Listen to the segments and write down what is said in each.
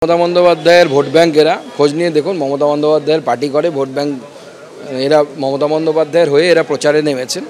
মমতা বন্দ্যোপাধ্যায়ের vote bank এরা খোঁজ নিয়ে দেখুন। মমতা বন্দ্যোপাধ্যায়ের পার্টি করে ভোট ব্যাংক এরা মমতা বন্দ্যোপাধ্যায়ের হয়ে এরা প্রচারে নেমেছেন।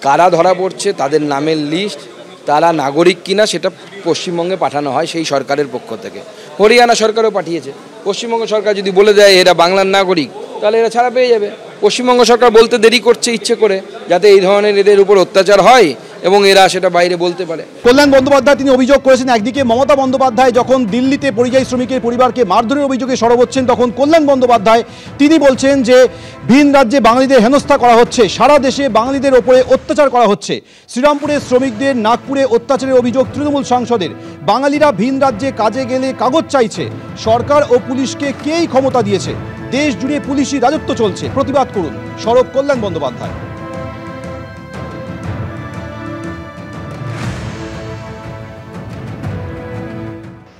কারা ধরা পড়ছে, তাদের নামের লিস্ট, তারা নাগরিক কিনা সেটা পশ্চিমবঙ্গে পাঠানো হয় সেই সরকারের পক্ষ থেকে। হরিয়ানা সরকারও পাঠিয়েছে। পশ্চিমবঙ্গ সরকার যদি বলে দেয় এরা বাংলার নাগরিক, তাহলে এরা ছাড়া পেয়ে যাবে। পশ্চিমবঙ্গ সরকার বলতে দেরি করছে ইচ্ছে করে, যাতে এই ধরনের এদের উপর অত্যাচার হয় এবং এরা সেটা বাইরে বলতে পারে। কল্যাণ বন্দ্যোপাধ্যায় তিনি অভিযোগ করেছেন, একদিকে মমতা বন্দ্যোপাধ্যায় যখন দিল্লিতে পরিযায়ী শ্রমিকের পরিবারকে মারধরের অভিযোগে সরব হচ্ছেন, তখন কল্যাণ বন্দ্যোপাধ্যায় তিনি বলছেন যে ভিন রাজ্যে বাঙালিদের হেনস্থা করা হচ্ছে, সারা দেশে বাঙালিদের ওপরে অত্যাচার করা হচ্ছে। শ্রীরামপুরের শ্রমিকদের নাগপুরে অত্যাচারের অভিযোগ তৃণমূল সাংসদের। বাঙালিরা ভিন রাজ্যে কাজে গেলে কাগজ চাইছে, সরকার ও পুলিশকে কেই ক্ষমতা দিয়েছে, দেশ জুড়ে পুলিশি রাজত্ব চলছে, প্রতিবাদ করুন, সরব কল্যাণ বন্দ্যোপাধ্যায়।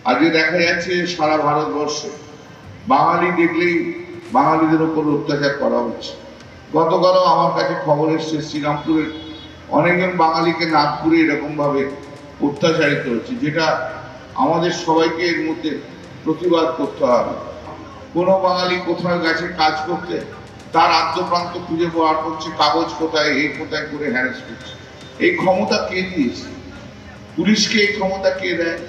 আজকে দেখা যাচ্ছে সারা ভারতবর্ষে বাঙালি দেখলেই বাঙালিদের উপর অত্যাচার করা হচ্ছে। গতকালও আমার কাছে খবর এসছে শ্রীরামপুরের অনেকজন বাঙালিকে নাগপুরে এরকম ভাবে অত্যাচারিত হচ্ছে, যেটা আমাদের সবাইকে এর মধ্যে প্রতিবাদ করতে হবে। কোনো বাঙালি কোথাও গেছে কাজ করতে, তার আদ্যপ্রান্ত খুঁজে বার করছে কাগজ কোথায়, এই কোথায় করে হ্যারাস করছে। এই ক্ষমতা কে দিয়েছে? পুলিশকে এই ক্ষমতা কে দেয়?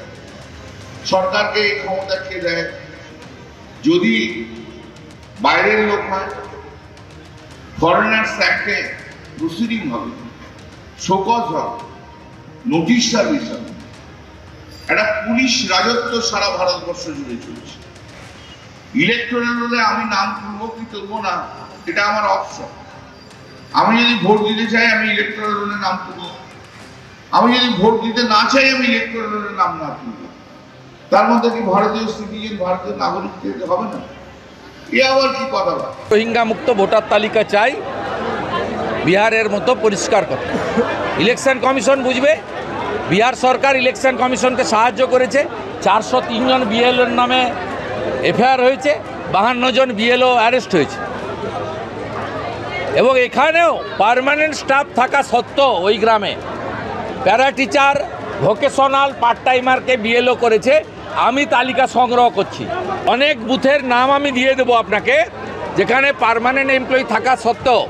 সরকারকে এই ক্ষমতা কে দেয়? যদি বাইরের লোক হয়, ফরেনার্স অ্যাক্টে প্রসিডিং হবে, শোকজ হবে, নোটিশ সার্ভিস হবে। একটা পুলিশ রাজত্ব সারা ভারতবর্ষ জুড়ে চলছে। ইলেকটোরাল রোলে আমি নাম তুলবো কি তুলবো না, এটা আমার অপশন। আমি যদি ভোট দিতে চাই আমি ইলেকটোরাল রোলে নাম তুলবো, আমি যদি ভোট দিতে না চাই আমি ইলেকটোরাল রোলে নাম না তুলবো। তার মধ্যে কি ভারতীয় সিটিজেন, ভারতীয় নাগরিক দিতে হবে না? এ আবার কি কথা? রোহিঙ্গা মুক্ত ভোটার তালিকা চাই, বিহারের মতো পরিষ্কার কথা। ইলেকশন কমিশন বুঝবে। বিহার সরকার ইলেকশন কমিশনকে সাহায্য করেছে। 403 জন বিএলওর নামে এফআইআর হয়েছে, 52 জন বিএলও অ্যারেস্ট হয়েছে। এবং এখানেও পার্মানেন্ট স্টাফ থাকা সত্ত্বেও ওই গ্রামে প্যারা টিচার, ভোকেশনাল পার্ট টাইমারকে বিএলও করেছে। আমি তালিকা সংগ্রহ করছি, অনেক বুথের নাম আমি দিয়ে দেবো আপনাকে, যেখানে পার্মানেন্ট এমপ্লয়ি থাকা সত্ত্বেও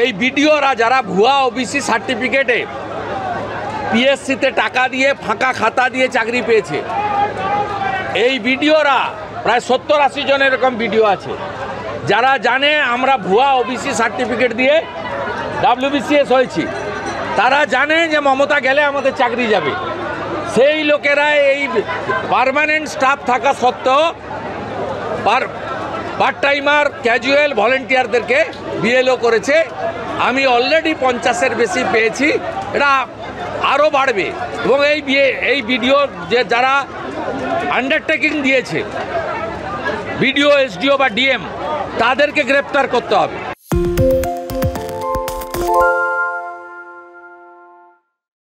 এই বিডিওরা যারা ভুয়া ওবিসি সার্টিফিকেটে পিএসসিতে টাকা দিয়ে ফাঁকা খাতা দিয়ে চাকরি পেয়েছে, এই বিডিওরা প্রায় 70-80 জন এরকম বিডিও আছে যারা জানে আমরা ভুয়া ওবিসি সার্টিফিকেট দিয়ে WBCS হয়েছি। তারা জানে যে মমতা গেলে আমাদের চাকরি যাবে। সেই লোকেরা এই পার্মানেন্ট স্টাফ থাকা সত্ত্বেও পার্ট টাইমার, ক্যাজুয়াল, ভলেন্টিয়ারদেরকে বিএলও করেছে। আমি অলরেডি 50-এর বেশি পেয়েছি, এটা আরও বাড়বে। এবং এই বিডিও যে যারা আন্ডারটেকিং দিয়েছে, বিডিও, এসডিও বা ডিএম, তাদেরকে গ্রেপ্তার করতে হবে।